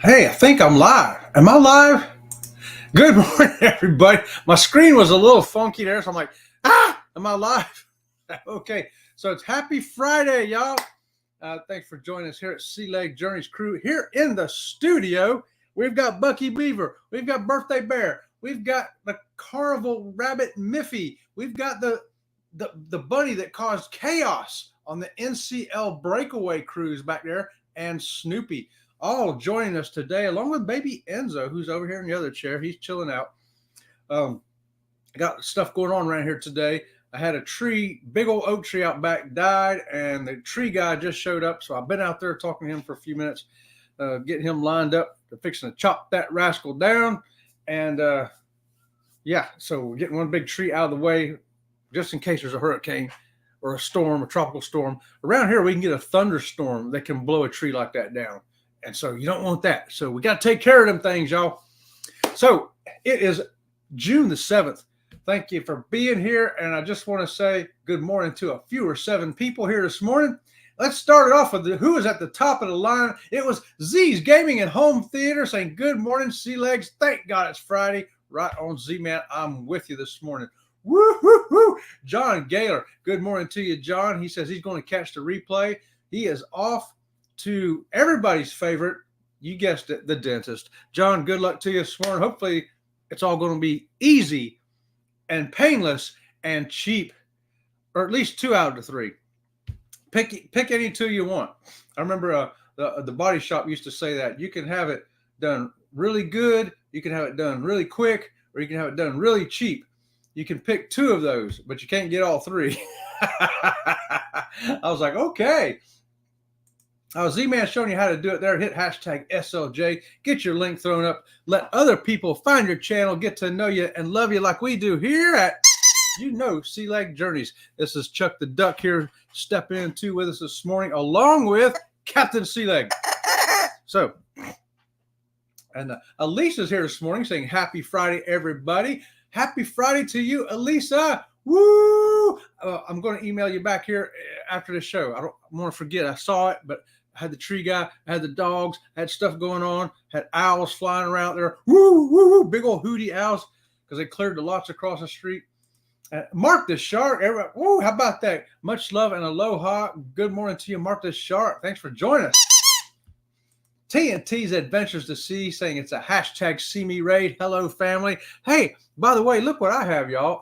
Hey, I think I'm live. Am I live? Good morning, everybody. My screen was a little funky there, so I'm like, am I live? Okay, so it's Happy Friday, y'all. Thanks for joining us here at Sea Leg Journeys crew. Here in the studio, we've got Bucky Beaver, we've got Birthday Bear, we've got the Carnival Rabbit Miffy, we've got the bunny that caused chaos on the NCL breakaway cruise back there, and Snoopy all joining us today, along with baby Enzo, who's over here in the other chair. He's chilling out. I got stuff going on around here today. I had a tree, big old oak tree out back, died, and the tree guy just showed up. So I've been out there talking to him for a few minutes, getting him lined up. They're fixing to chop that rascal down. And so we're getting one big tree out of the way just in case there's a hurricane or a storm, a tropical storm. Around here, we can get a thunderstorm that can blow a tree like that down. And so you don't want that. So we got to take care of them things, y'all. So it is June the 7th. Thank you for being here. And I just want to say good morning to a few or 7 people here this morning. Let's start it off with who is at the top of the line. It was Z's Gaming and Home Theater saying, good morning, Sea Legs. Thank God it's Friday. Right on, Z-Man. I'm with you this morning. Woo, woo, woo. John Gaylor, good morning to you, John. He says he's going to catch the replay. He is off to everybody's favorite, you guessed it, the dentist. John, good luck to you this morning. Hopefully it's all going to be easy and painless and cheap, or at least 2 out of the 3. Pick any 2 you want. I remember the body shop used to say that you can have it done really good, you can have it done really quick, or you can have it done really cheap. You can pick 2 of those, but you can't get all 3. I was like, okay. Z-Man showing you how to do it there. Hit hashtag SLJ. Get your link thrown up. Let other people find your channel, get to know you, and love you like we do here at, Sea Leg Journeys. This is Chuck the Duck here, stepping into with us this morning, along with Captain Sea Leg. So, and Elisa's here this morning saying, happy Friday, everybody. Happy Friday to you, Elisa. Woo! I'm going to email you back here after the show. I don't want to forget. I saw it, but I had the tree guy, I had the dogs, had stuff going on, had owls flying around there. Woo, woo, woo, big old hooty owls because they cleared the lots across the street. Mark the Shark, everybody. Woo, how about that? Much love and aloha. Good morning to you, Mark the Shark. Thanks for joining us. TNT's Adventures to Sea saying it's a hashtag See Me Raid. Hello, family. Hey, by the way, look what I have, y'all.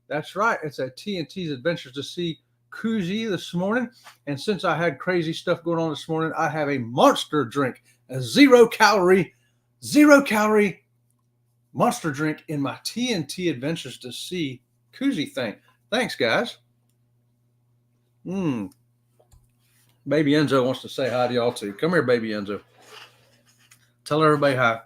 That's right. It's a TNT's Adventures to Sea koozie this morning. And since I had crazy stuff going on this morning, I have a monster drink, a zero calorie monster drink in my TNT Adventures to Sea koozie thing. Thanks, guys. Baby Enzo wants to say hi to y'all too. Come here, baby Enzo. Tell everybody hi.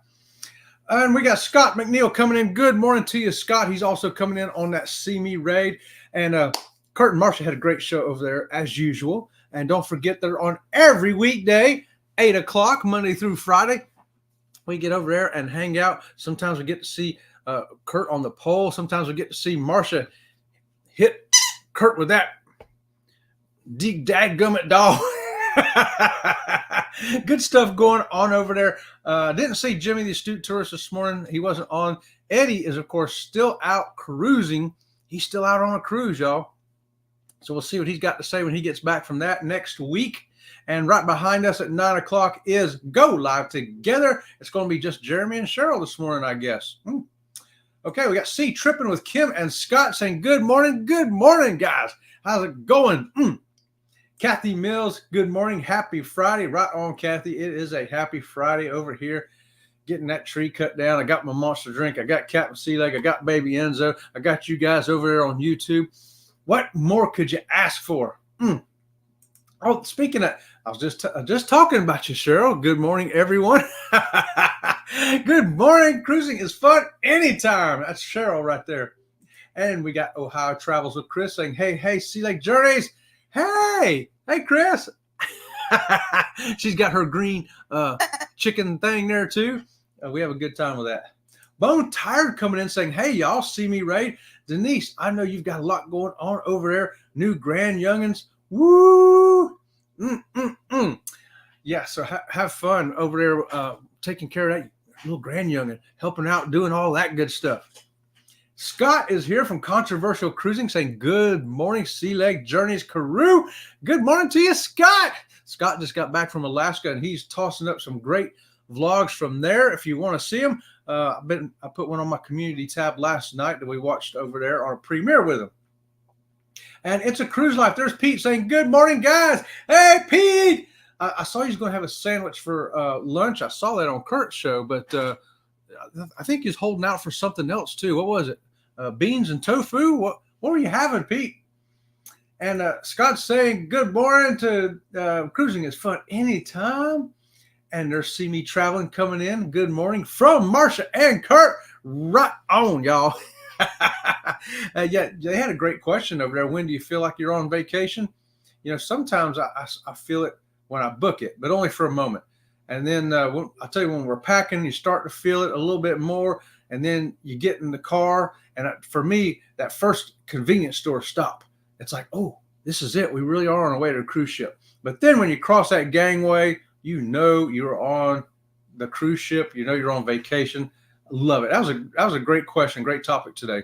And we got Scott McNeil coming in. Good morning to you, Scott. He's also coming in on that See Me Raid. And Kurt and Marcia had a great show over there, as usual. And don't forget, they're on every weekday, 8 o'clock, Monday through Friday. We get over there and hang out. Sometimes we get to see Kurt on the pole. Sometimes we get to see Marcia hit Kurt with that dadgummit doll. Good stuff going on over there. Didn't see Jimmy the Astute Tourist this morning. He wasn't on. Eddie is, of course, still out cruising. He's still out on a cruise, y'all. So we'll see what he's got to say when he gets back from that next week. And right behind us at 9 o'clock is Go Live Together. It's going to be just Jeremy and Cheryl this morning, I guess. Okay, we got C Tripping with Kim and Scott saying, good morning, guys. How's it going? Kathy Mills, good morning. Happy Friday. Right on, Kathy. It is a happy Friday over here. Getting that tree cut down. I got my monster drink. I got Captain Sea Leg. I got baby Enzo. I got you guys over there on YouTube. What more could you ask for? Oh, speaking of, I was just talking about you, Cheryl. Good morning, everyone. Good morning. Cruising is fun anytime. That's Cheryl right there. And we got Ohio Travels with Chris saying, hey, Sea Lake Journeys. Hey, Chris. She's got her green chicken thing there, too. We have a good time with that. Bone Tired coming in saying, hey, y'all, See Me Raid. Denise, I know you've got a lot going on over there. New grand youngins. Woo! Yeah, so have fun over there taking care of that little grandyoungin, helping out, doing all that good stuff. Scott is here from Controversial Cruising saying, good morning, Sea Leg Journeys crew. Good morning to you, Scott. Scott just got back from Alaska, and he's tossing up some great vlogs from there. If you want to see them, I put one on my community tab last night that we watched over there on a premiere with him. And it's a cruise life. There's Pete saying, good morning, guys. Hey, Pete. I saw he's going to have a sandwich for lunch. I saw that on Kurt's show, but I think he's holding out for something else too. What was it? Beans and tofu? What were you having, Pete? And Scott's saying, good morning to cruising is fun anytime. And there's See Me Traveling coming in. Good morning from Marsha and Kurt. Right on, y'all. Yeah, they had a great question over there. When do you feel like you're on vacation? You know, sometimes I feel it when I book it, but only for a moment. And then I'll tell you, when we're packing, you start to feel it a little bit more. And then you get in the car. And for me, that first convenience store stop, it's like, oh, this is it. We really are on our way to a cruise ship. But then when you cross that gangway, you know you're on the cruise ship. You know you're on vacation. Love it. That was a great question. Great topic today.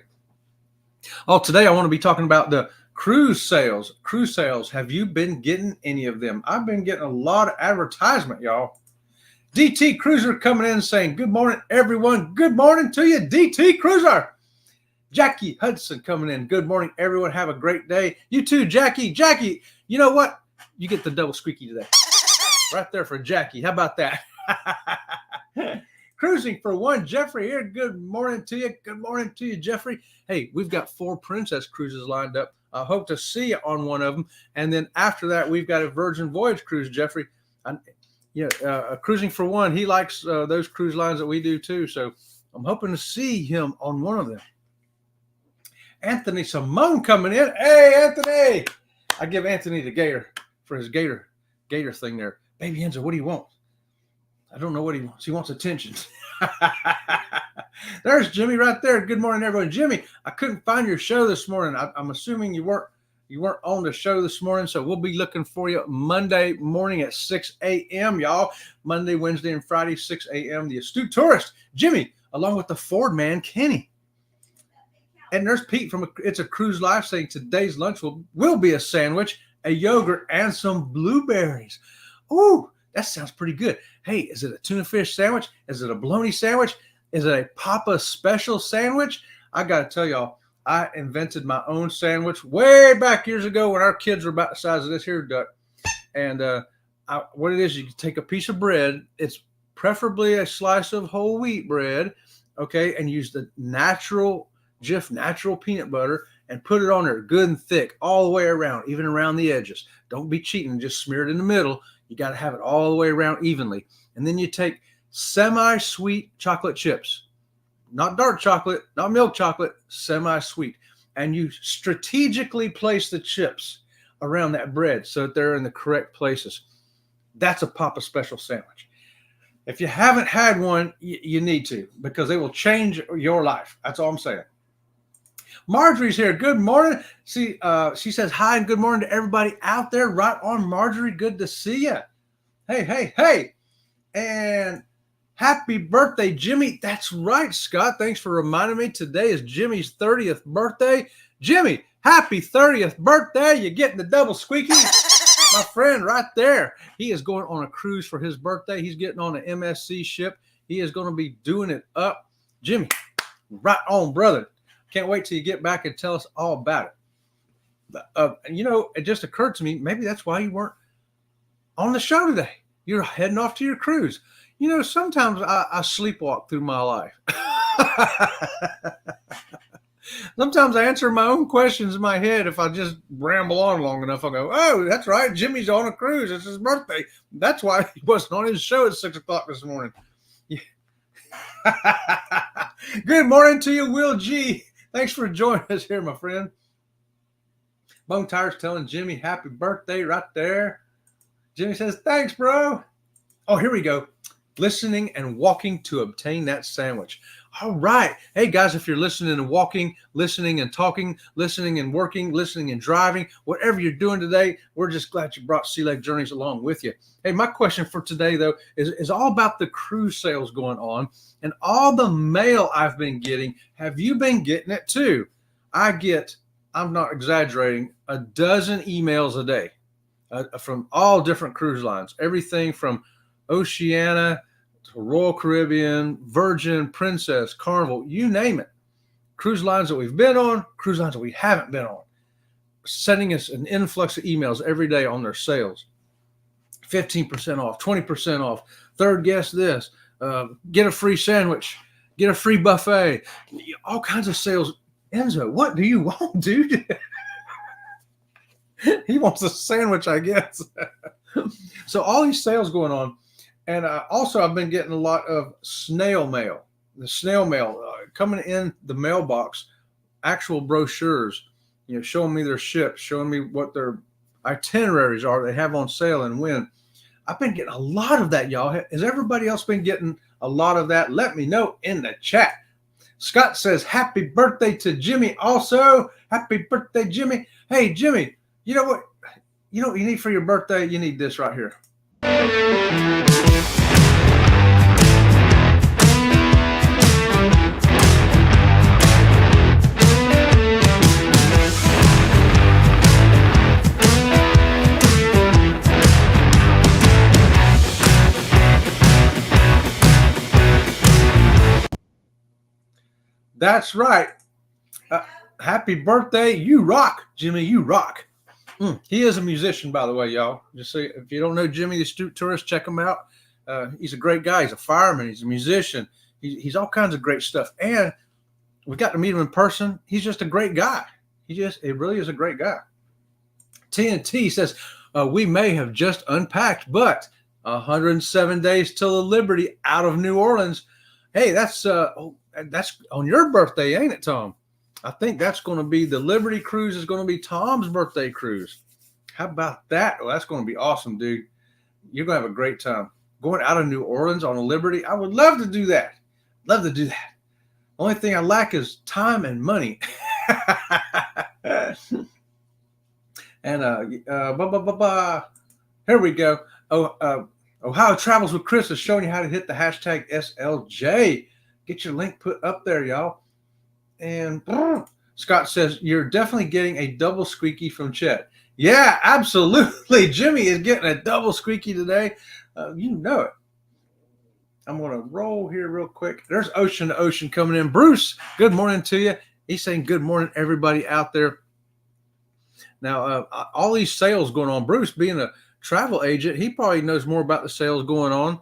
Oh, today I want to be talking about the cruise sales. Cruise sales. Have you been getting any of them? I've been getting a lot of advertisement, y'all. DT Cruiser coming in saying, good morning, everyone. Good morning to you, DT Cruiser. Jackie Hudson coming in. Good morning, everyone. Have a great day. You too, Jackie. Jackie, you know what? You get the double squeaky today. Right there for Jackie. How about that? Cruising for one, Jeffrey here. Good morning to you. Good morning to you, Jeffrey. Hey, we've got 4 Princess cruises lined up. I hope to see you on one of them. And then after that, we've got a Virgin Voyage cruise, Jeffrey. Cruising for one, he likes those cruise lines that we do too. So I'm hoping to see him on one of them. Anthony Simone coming in. Hey, Anthony. I give Anthony the gator for his gator thing there. Baby Enzo, what do you want? I don't know what he wants. He wants attention. There's Jimmy right there. Good morning, everyone. Jimmy, I couldn't find your show this morning. I'm assuming you weren't on the show this morning, so we'll be looking for you Monday morning at 6 a.m., y'all. Monday, Wednesday, and Friday, 6 a.m. The Astute Tourist, Jimmy, along with the Ford man, Kenny. And there's Pete from It's a Cruise Life saying today's lunch will be a sandwich, a yogurt, and some blueberries. Ooh, that sounds pretty good. Hey, is it a tuna fish sandwich? Is it a bologna sandwich? Is it a Papa Special sandwich? I got to tell y'all, I invented my own sandwich way back years ago when our kids were about the size of this here duck. And what it is, you take a piece of bread. It's preferably a slice of whole wheat bread, okay, and use the natural peanut butter and put it on there good and thick all the way around, even around the edges. Don't be cheating. Just smear it in the middle. You got to have it all the way around evenly. And then you take semi-sweet chocolate chips, not dark chocolate, not milk chocolate, semi-sweet. And you strategically place the chips around that bread so that they're in the correct places. That's a Papa Special sandwich. If you haven't had one, you need to, because they will change your life. That's all I'm saying. Marjorie's here. Good morning. She says hi and good morning to everybody out there. Right on, Marjorie. Good to see you. Hey. And happy birthday, Jimmy. That's right, Scott. Thanks for reminding me. Today is Jimmy's 30th birthday. Jimmy, happy 30th birthday. You're getting the double squeaky. My friend right there. He is going on a cruise for his birthday. He's getting on an MSC ship. He is going to be doing it up. Jimmy, right on, brother. Can't wait till you get back and tell us all about it. It just occurred to me, maybe that's why you weren't on the show today. You're heading off to your cruise. Sometimes I sleepwalk through my life. Sometimes I answer my own questions in my head. If I just ramble on long enough, I'll go, oh, that's right. Jimmy's on a cruise. It's his birthday. That's why he wasn't on his show at 6 o'clock this morning. Yeah. Good morning to you, Will G. Thanks for joining us here, my friend. Bone Tire's telling Jimmy happy birthday right there. Jimmy says, thanks, bro. Oh, here we go. Listening and walking to obtain that sandwich. All right. Hey, guys, if you're listening and walking, listening and talking, listening and working, listening and driving, whatever you're doing today, we're just glad you brought Sea Lake Journeys along with you. Hey, my question for today, though, is all about the cruise sales going on and all the mail I've been getting. Have you been getting it too? I'm not exaggerating, a dozen emails a day from all different cruise lines, everything from Oceania to Royal Caribbean, Virgin, Princess, Carnival, you name it. Cruise lines that we've been on, cruise lines that we haven't been on, sending us an influx of emails every day on their sales. 15% off, 20% off, third guest this, get a free sandwich, get a free buffet, all kinds of sales. Enzo, what do you want, dude? He wants a sandwich, I guess. So all these sales going on. And also, I've been getting a lot of snail mail. The snail mail coming in the mailbox, actual brochures, showing me their ships, showing me what their itineraries are they have on sale and when. I've been getting a lot of that, y'all. Has everybody else been getting a lot of that? Let me know in the chat. Scott says, happy birthday to Jimmy also. Happy birthday, Jimmy. Hey, Jimmy, you know what? You know what you need for your birthday? You need this right here. That's right. Happy birthday. You rock, Jimmy. You rock. He is a musician, by the way, y'all. Just so if you don't know Jimmy, the Astute Tourist, check him out. He's a great guy. He's a fireman. He's a musician. He's all kinds of great stuff. And we got to meet him in person. He's just a great guy. He really is a great guy. TNT says, we may have just unpacked, but 107 days till the Liberty out of New Orleans. Hey, that's on your birthday, ain't it, Tom? I think that's going to be the Liberty cruise is going to be Tom's birthday cruise. How about that? Well, that's going to be awesome, dude. You're going to have a great time. Going out of New Orleans on a Liberty, I would love to do that. Love to do that. Only thing I lack is time and money. And here we go. Ohio Travels with Chris is showing you how to hit the hashtag SLJ. Get your link put up there, y'all. And Scott says, you're definitely getting a double squeaky from Chet. Yeah, absolutely. Jimmy is getting a double squeaky today. You know it. I'm going to roll here real quick. There's Ocean to Ocean coming in. Bruce, good morning to you. He's saying good morning, everybody out there. Now, all these sales going on. Bruce, being a travel agent, he probably knows more about the sales going on.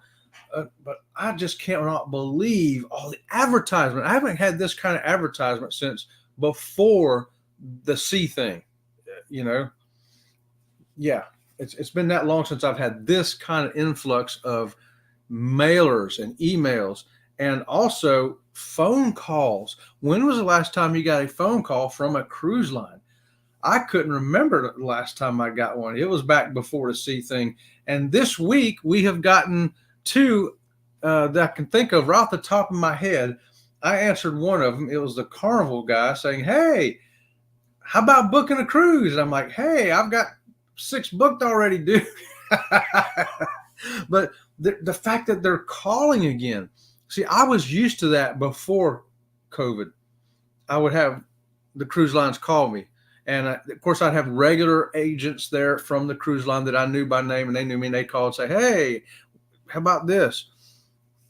But I just cannot believe all the advertisement. I haven't had this kind of advertisement since before the sea thing, Yeah, it's been that long since I've had this kind of influx of mailers and emails and also phone calls. When was the last time you got a phone call from a cruise line? I couldn't remember the last time I got one. It was back before the sea thing. And this week we have gotten two that I can think of right off the top of my head. I answered one of them. It was the Carnival guy saying, hey, how about booking a cruise? And I'm like, hey, I've got 6 booked already, dude. But the fact that they're calling again. See, I was used to that before COVID. I would have the cruise lines call me. And of course, I'd have regular agents there from the cruise line that I knew by name, and they knew me, and they'd call and say, hey, how about this?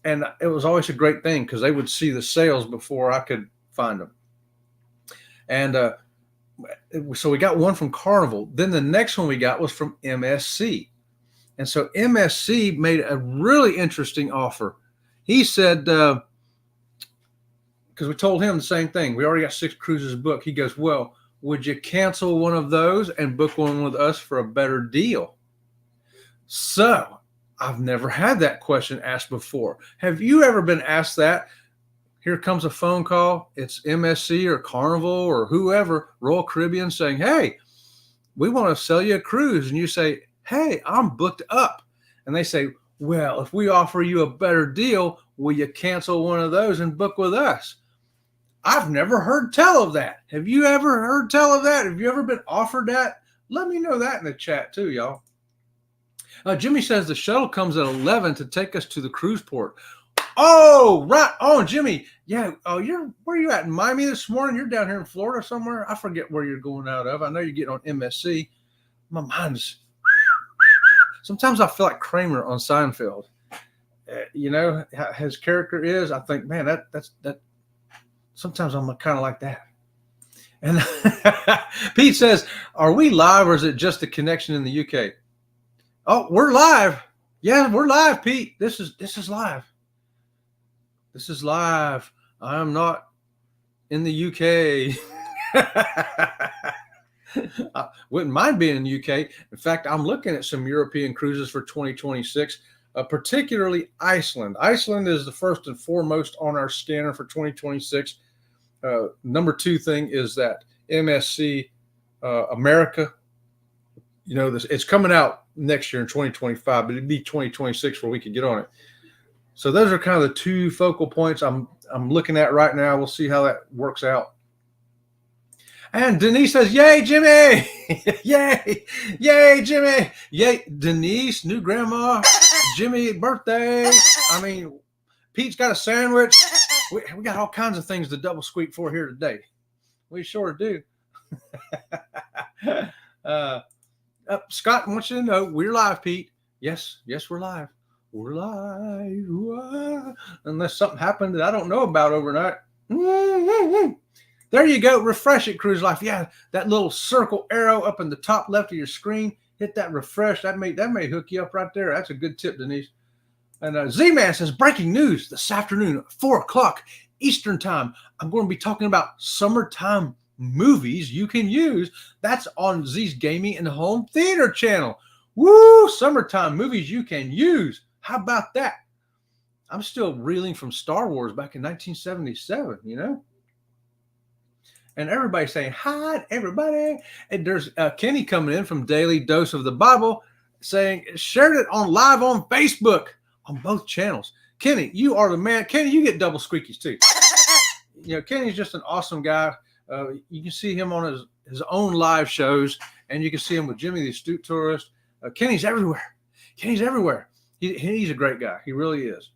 And it was always a great thing because they would see the sales before I could find them. And so we got one from Carnival. Then the next one we got was from MSC. And so MSC made a really interesting offer. He said, because we told him the same thing. We already got 6 cruises booked. He goes, well, would you cancel one of those and book one with us for a better deal? So I've never had that question asked before. Have you ever been asked that? Here comes a phone call. It's MSC or Carnival or whoever, Royal Caribbean, saying, hey, we want to sell you a cruise. And you say, hey, I'm booked up. And they say, Well, if we offer you a better deal, will you cancel one of those and book with us? I've never heard tell of that. Have you ever heard tell of that? Have you ever been offered that? Let me know that in the chat too, y'all. Jimmy says the shuttle comes at 11 to take us to the cruise port. Oh, right on, Jimmy. Yeah. Oh, where are you at? In Miami this morning? You're down here in Florida somewhere? I forget where you're going out of. I know you're getting on MSC. My mind's. Sometimes I feel like Kramer on Seinfeld. You know, his character is. I think, man, that's. Sometimes I'm kind of like that. And Pete says, "Are we live or is it just a connection in the UK?" Oh, we're live. Yeah, we're live, Pete. This is live. This is live. I'm not in the UK. I wouldn't mind being in the UK. In fact, I'm looking at some European cruises for 2026, particularly Iceland. Iceland is the first and foremost on our scanner for 2026. Number two thing is that MSC America. You know, it's coming out next year in 2025, but it'd be 2026 where we could get on it. So those are kind of the two focal points I'm looking at right now. We'll see how that works out. And Denise says, "Yay, Jimmy! Yay, yay, Jimmy! Yay, Denise, new grandma, Jimmy birthday. I mean, Pete's got a sandwich. We got all kinds of things to double squeak for here today. We sure do." Scott wants you to know we're live, Pete. Yes, we're live. We're live. Unless something happened that I don't know about overnight. There you go. Refresh it, Cruise Life. Yeah, that little circle arrow up in the top left of your screen. Hit that refresh. That may hook you up right there. That's a good tip, Denise. And Z-Man says, breaking news this afternoon at 4 o'clock Eastern time. I'm going to be talking about summertime movies you can use. That's on Z's Gaming and Home Theater channel. Woo! Summertime movies you can use. How about that? I'm still reeling from Star Wars back in 1977, you know? And everybody's saying, hi, everybody. And there's Kenny coming in from Daily Dose of the Bible saying, shared it live on Facebook on both channels. Kenny, you are the man. Kenny, you get double squeakies too. You know, Kenny's just an awesome guy. You can see him on his own live shows, and you can see him with Jimmy the Astute Tourist. Kenny's everywhere. Kenny's everywhere. He's a great guy. He really is.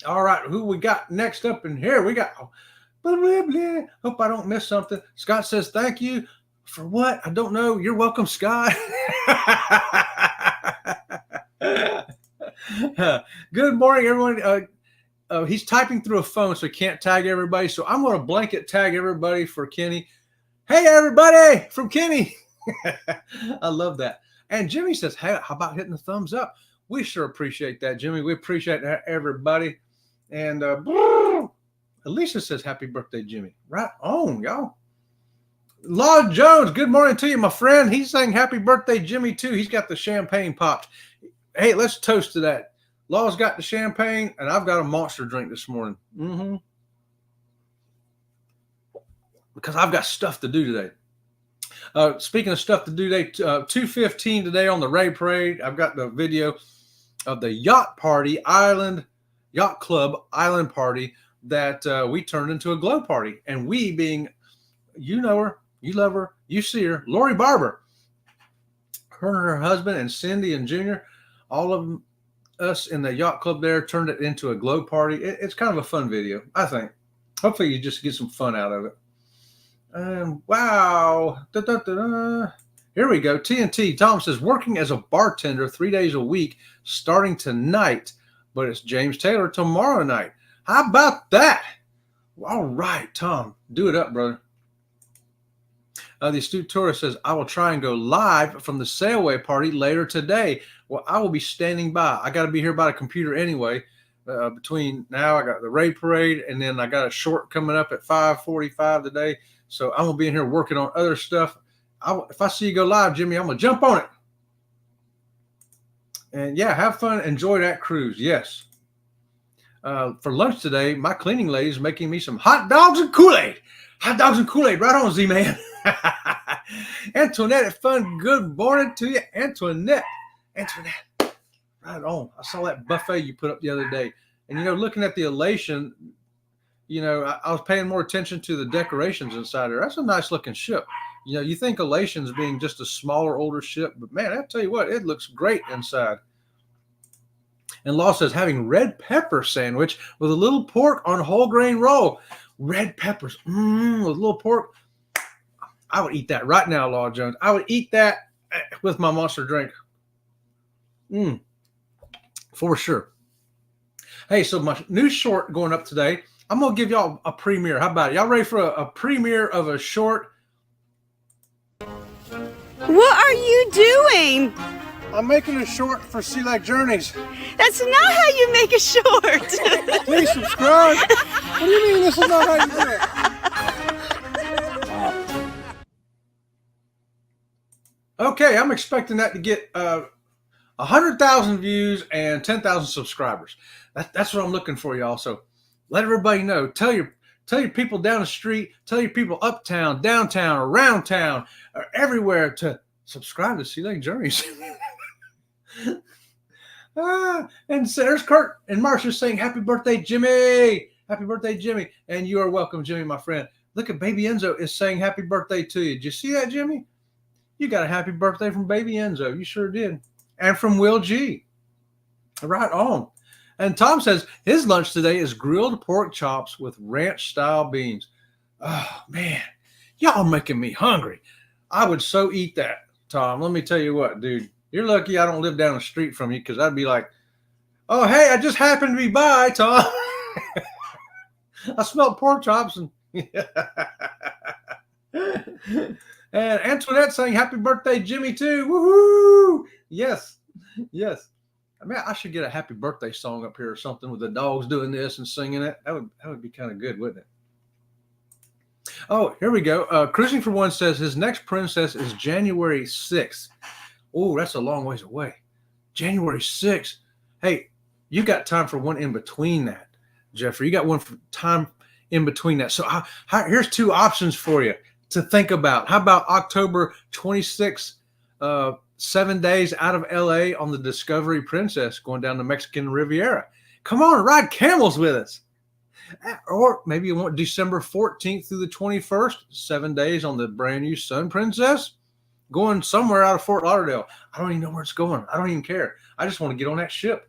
All right, who we got next up in here? We got, blah, blah, blah. Hope I don't miss something. Scott says, thank you. For what? I don't know. You're welcome, Scott. Good morning, everyone. He's typing through a phone, so he can't tag everybody. So I'm going to blanket tag everybody for Kenny. Hey, everybody, from Kenny. I love that. And Jimmy says, hey, how about hitting the thumbs up? We sure appreciate that, Jimmy. We appreciate that, everybody. And Alicia says, happy birthday, Jimmy. Right on, y'all. Law Jones, good morning to you, my friend. He's saying happy birthday, Jimmy, too. He's got the champagne popped. Hey, let's toast to that. Law's got the champagne, and I've got a monster drink this morning. Because I've got stuff to do today. Speaking of stuff to do today, 2:15 today on the Ray Parade, I've got the video of the yacht club island party that we turned into a glow party. And we being, you know her, you love her, you see her, Lori Barber. Her and her husband and Cindy and Junior, all of us in the yacht club there turned it into a glow party. It's kind of a fun video, I think. Hopefully you just get some fun out of it. Wow. Here we go. TNT. Tom says, working as a bartender 3 days a week starting tonight, but it's James Taylor tomorrow night. How about that? All right, Tom. Do it up, brother. The Astute Tourist says, I will try and go live from the sailaway party later today. Well, I will be standing by. I got to be here by the computer anyway. Between now, I got the Ray Parade, and then I got a short coming up at 5:45 today. So I'm going to be in here working on other stuff. If I see you go live, Jimmy, I'm going to jump on it. And, yeah, have fun. Enjoy that cruise. Yes. For lunch today, my cleaning lady is making me some hot dogs and Kool-Aid. Hot dogs and Kool-Aid. Right on, Z-Man. Antoinette at Fun. Good morning to you, Antoinette. Antoinette. Right on. I saw that buffet you put up the other day. And, looking at the elation, I was paying more attention to the decorations inside there. That's a nice looking ship. You think Elation's being just a smaller, older ship, but man, I tell you what, it looks great inside. And Law says having red pepper sandwich with a little pork on whole grain roll. Red peppers, with a little pork. I would eat that right now, Law Jones. I would eat that with my Monster drink. For sure. Hey, so my new short going up today, I'm going to give y'all a premiere. How about it? Y'all ready for a premiere of a short? What are you doing? I'm making a short for Sea Lake Journeys. That's not how you make a short. Please subscribe. What do you mean this is not how you do it? Okay, I'm expecting that to get 100,000 views and 10,000 subscribers. That's what I'm looking for, y'all. So let everybody know. Tell your people down the street. Tell your people uptown, downtown, around town, or everywhere to subscribe to Sea Lake Journeys. And there's Kurt and Marcia saying, "Happy birthday, Jimmy! Happy birthday, Jimmy!" And you are welcome, Jimmy, my friend. Look at Baby Enzo is saying happy birthday to you. Did you see that, Jimmy? You got a happy birthday from Baby Enzo. You sure did. And from Will G. Right on. And Tom says his lunch today is grilled pork chops with ranch-style beans. Oh, man. Y'all making me hungry. I would so eat that, Tom. Let me tell you what, dude. You're lucky I don't live down the street from you, because I'd be like, "Oh, hey, I just happened to be by, Tom." I smelled pork chops. And Antoinette saying happy birthday, Jimmy, too. Woohoo! Yes. I mean, I should get a happy birthday song up here or something with the dogs doing this and singing it. That would be kind of good, wouldn't it? Oh, here we go. Cruising for One says his next princess is January 6th. Oh, that's a long ways away. January 6th. Hey, you got time for one in between that, Jeffrey. You got one for time in between that. So here's two options for you to think about. How about October 26th, 7 days out of LA on the Discovery Princess going down the Mexican Riviera? Come on, ride camels with us. Or maybe you want December 14th through the 21st, 7 days on the brand new Sun Princess, going somewhere out of Fort Lauderdale. I don't even know where it's going. I don't even care. I just want to get on that ship.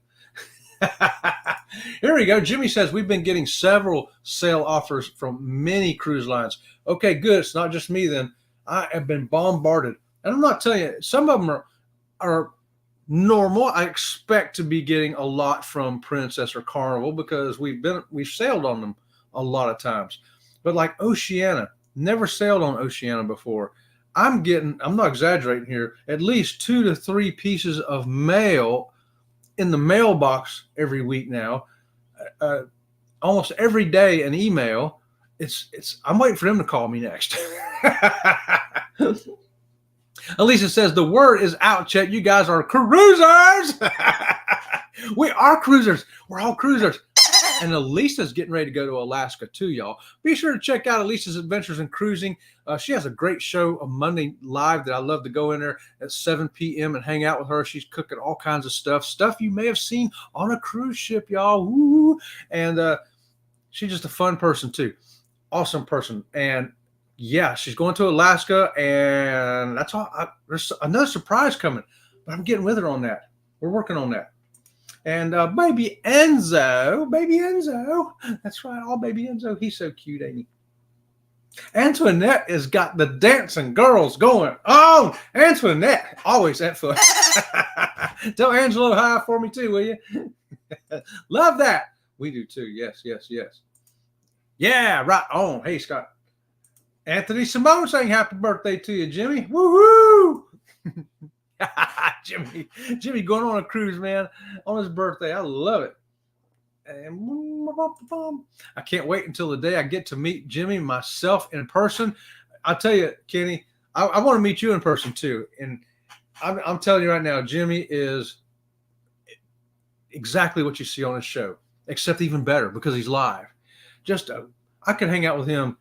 Here we go. Jimmy says we've been getting several sale offers from many cruise lines. Okay, good. It's not just me then. I have been bombarded. And I'm not telling you, some of them are normal. I expect to be getting a lot from Princess or Carnival because we've sailed on them a lot of times. But like Oceania, never sailed on Oceania before. I'm not exaggerating here, at least 2 to 3 pieces of mail in the mailbox every week now. Almost every day an email. I'm waiting for them to call me next. Elisa says the word is out, Chet. You guys are cruisers. We are cruisers. We're all cruisers. And Elisa's getting ready to go to Alaska too, y'all. Be sure to check out Elisa's Adventures in Cruising. She has a great show on Monday live that I love to go in there at 7 p.m. and hang out with her. She's cooking all kinds of stuff you may have seen on a cruise ship, y'all. Woo! And she's just a fun person too. Awesome person. And yeah, she's going to Alaska, and that's all. There's another surprise coming, but I'm getting with her on that. We're working on that. And baby Enzo, that's right, all baby Enzo. He's so cute, ain't he? Antoinette has got the dancing girls going. Oh, Antoinette, always at foot. Tell Angelo hi for me too, will you? Love that. We do too. Yes. Yeah, right on. Hey, Scott. Anthony Simone saying happy birthday to you, Jimmy. Woohoo! Jimmy going on a cruise, man, on his birthday. I love it. And I can't wait until the day I get to meet Jimmy myself in person. I'll tell you, Kenny, I want to meet you in person too. And I'm telling you right now, Jimmy is exactly what you see on his show, except even better because he's live. I could hang out with him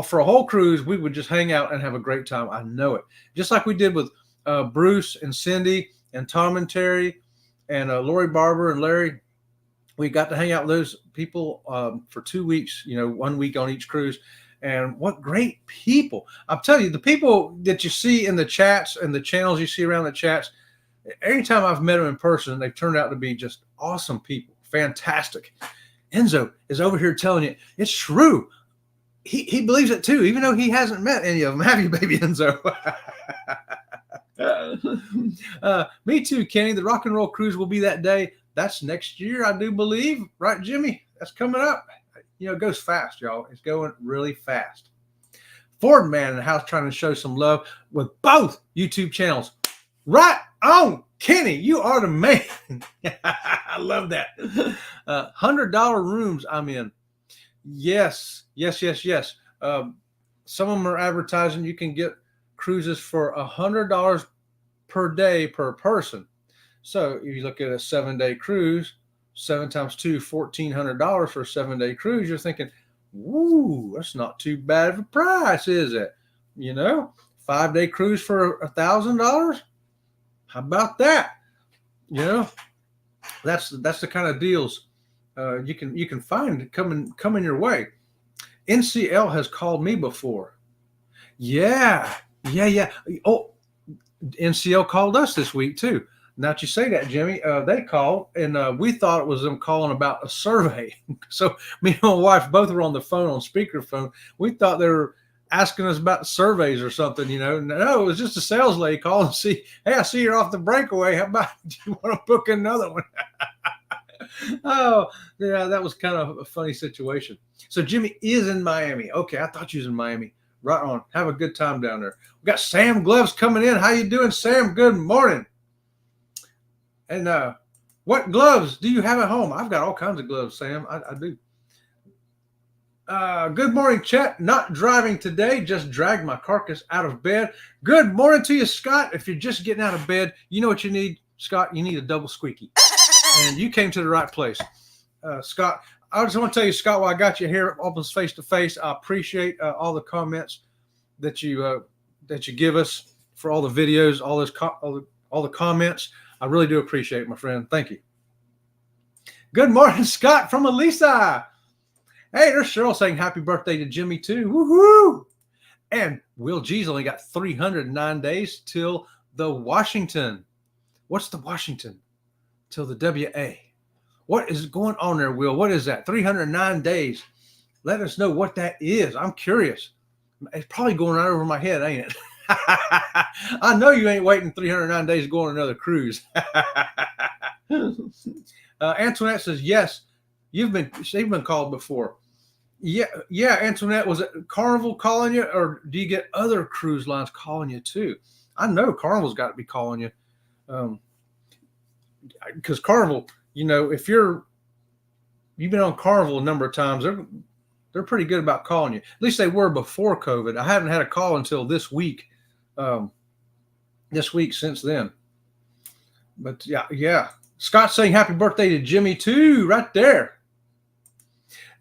for a whole cruise. We would just hang out and have a great time. I know it. Just like we did with Bruce and Cindy and Tom and Terry and Lori Barber and Larry. We got to hang out with those people for 2 weeks, 1 week on each cruise. And what great people. I'll tell you, the people that you see in the chats and the channels you see around the chats, anytime I've met them in person, they've turned out to be just awesome people. Fantastic. Enzo is over here telling you it's true. He believes it too, even though he hasn't met any of them. Have you, baby Enzo? Me too, Kenny. The rock and roll cruise will be that day. That's next year, I do believe. Right, Jimmy? That's coming up. It goes fast, y'all. It's going really fast. Ford Man in the house trying to show some love with both YouTube channels. Right on, Kenny. You are the man. I love that. $100 rooms I'm in. Yes. Some of them are advertising you can get cruises for $100 per day per person. So if you look at a 7-day cruise, 7 times 2, $1,400 for a 7-day cruise, you're thinking, woo, that's not too bad of a price, is it? 5-day cruise for $1,000. How about that? That's the kind of deals you can find coming your way. NCL has called me before. Yeah. Oh, NCL called us this week too. Now that you say that, Jimmy, they called, and we thought it was them calling about a survey. So me and my wife both were on the phone on speakerphone. We thought they were asking us about surveys or something, No, it was just a sales lady calling to see, hey, I see you're off the breakaway. How about, do you want to book another one? Oh, yeah, that was kind of a funny situation. So Jimmy is in Miami. Okay, I thought you was in Miami. Right on. Have a good time down there. We got Sam Gloves coming in. How you doing, Sam? Good morning. And what gloves do you have at home? I've got all kinds of gloves, Sam. I do. Good morning, Chet. Not driving today. Just dragged my carcass out of bed. Good morning to you, Scott. If you're just getting out of bed, you know what you need, Scott? You need a double squeaky. And you came to the right place. Scott, I just want to tell you, Scott, while I got you here, Opens Face to Face, I appreciate all the comments that you give us for all the videos, all the comments. I really do appreciate it, my friend. Thank you. Good morning, Scott from Elisa. Hey, there's Cheryl saying happy birthday to Jimmy too. Woohoo! And Will G's only got 309 days till the Washington. What's the Washington? Till the WA. What is going on there, Will? What is that? 309 days. Let us know what that is. I'm curious. It's probably going right over my head, ain't it? I know you ain't waiting 309 days to go on another cruise. Antoinette says, yes, she's been called before. Yeah, Antoinette, was it Carnival calling you, or do you get other cruise lines calling you too? I know Carnival's got to be calling you. Because Carnival, if you've been on Carnival a number of times, they're pretty good about calling you. At least they were before COVID. I haven't had a call until this week. Since then. But yeah. Scott's saying happy birthday to Jimmy too, right there.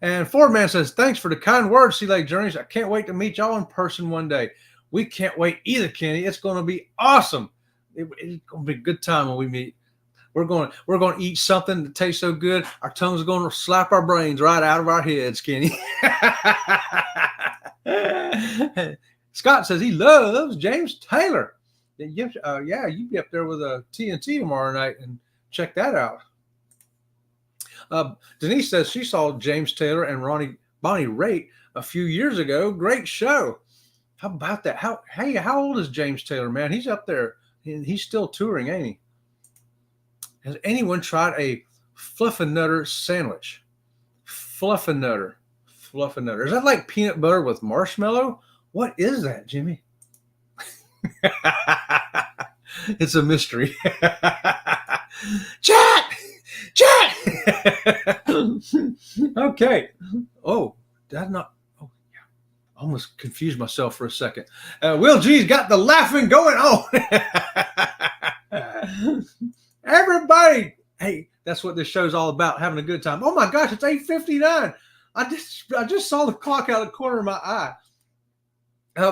And Ford Man says, thanks for the kind words, Sea Lake Journeys. I can't wait to meet y'all in person one day. We can't wait either, Kenny. It's going to be awesome. It's going to be a good time when we meet. We're going to eat something that tastes so good, our tongues are going to slap our brains right out of our heads, Kenny. Scott says he loves James Taylor. Yeah, you be up there with a TNT tomorrow night and check that out. Denise says she saw James Taylor and Bonnie Raitt a few years ago. Great show. How about that? How old is James Taylor, man? He's up there. He's still touring, ain't he? Has anyone tried a Fluffernutter sandwich? Fluffernutter. Is that like peanut butter with marshmallow? What is that, Jimmy? It's a mystery. Chet! Okay. Oh, did I not? Oh, yeah. I almost confused myself for a second. Will G's got the laughing going on. Everybody. Hey, that's what this show's all about, having a good time. Oh my gosh, it's 8:59. I just saw the clock out of the corner of my eye.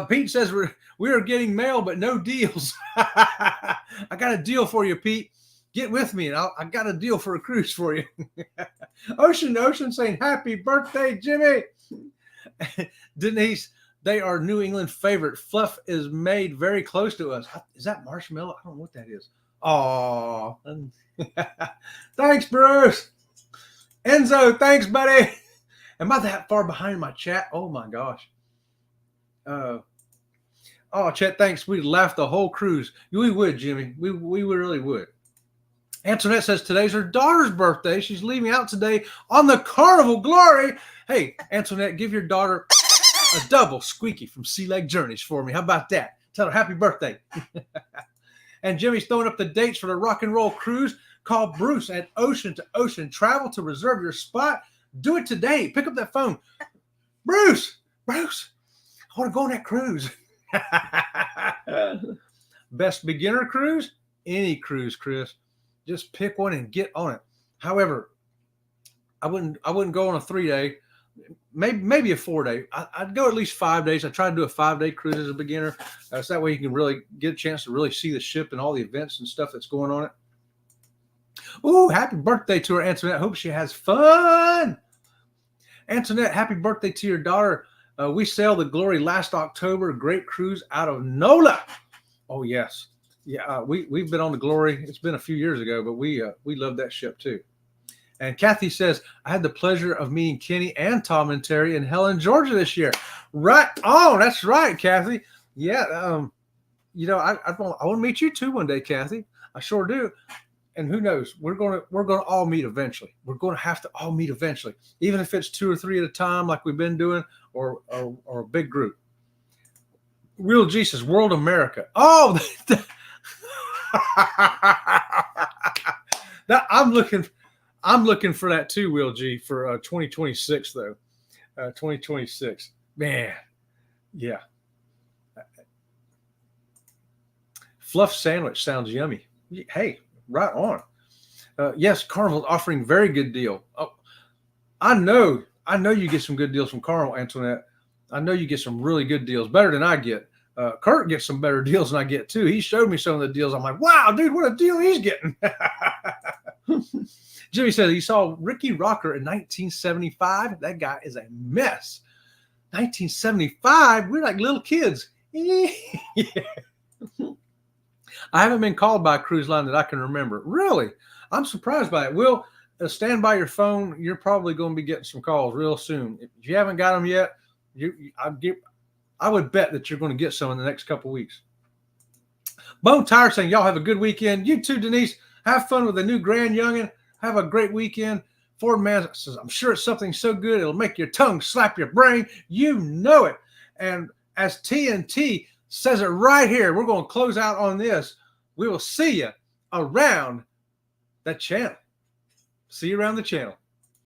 Pete says we are getting mail, but no deals. I got a deal for you, Pete. Get with me, and I got a deal for a cruise for you. Ocean saying happy birthday, Jimmy. Denise, they are New England favorite. Fluff is made very close to us. Is that marshmallow? I don't know what that is. Oh, thanks, Bruce. Enzo, thanks, buddy. Am I that far behind my chat? Oh my gosh. Chet, thanks. We'd laugh the whole cruise. We would, Jimmy. We really would. Antoinette says today's her daughter's birthday. She's leaving out today on the Carnival Glory. Hey, Antoinette, give your daughter a double squeaky from Sea Leg Journeys for me. How about that? Tell her happy birthday. And Jimmy's throwing up the dates for the rock and roll cruise. Call Bruce at Ocean to Ocean Travel to reserve your spot. Do it today. Pick up that phone. Bruce, I want to go on that cruise. Best beginner cruise? Any cruise, Chris. Just pick one and get on it. However, I wouldn't go on a 3-day, maybe a 4-day. I'd go at least 5 days. I try to do a 5-day cruise as a beginner. So that way you can really get a chance to really see the ship and all the events and stuff that's going on it. Ooh, happy birthday to her, Antoinette. Hope she has fun. Antoinette, happy birthday to your daughter. We sailed the Glory last October. Great cruise out of NOLA. Oh, yes. Yeah, we've been on the Glory. It's been a few years ago, but we love that ship too. And Kathy says, I had the pleasure of meeting Kenny and Tom and Terry in Helen, Georgia this year. Right. Oh, that's right, Kathy. Yeah. I want to meet you too one day, Kathy. I sure do. And who knows? We're going to all meet eventually. We're going to have to all meet eventually, even if it's 2 or 3 at a time, like we've been doing, or a big group. Real G says, World America. Oh, I'm looking for that too, Will G, for 2026 though. 2026, man, yeah. Fluff sandwich sounds yummy. Hey, right on. Yes, Carnival's offering very good deal. Oh, I know you get some good deals from Carnival, Antoinette. I know you get some really good deals, better than I get. Kurt gets some better deals than I get too. He showed me some of the deals. I'm like, wow, dude, what a deal he's getting. Jimmy said he saw Ricky Rocker in 1975. That guy is a mess. 1975, we're like little kids. Yeah. I haven't been called by a cruise line that I can remember. Really? I'm surprised by it. Will, stand by your phone. You're probably going to be getting some calls real soon. If you haven't got them yet, I would bet that you're going to get some in the next couple of weeks. Bone Tire saying, y'all have a good weekend. You too, Denise. Have fun with the new grand youngin'. Have a great weekend. Ford Man says, I'm sure it's something so good it'll make your tongue slap your brain. You know it. And as TNT says it right here, we're going to close out on this. We will see you around the channel. See you around the channel.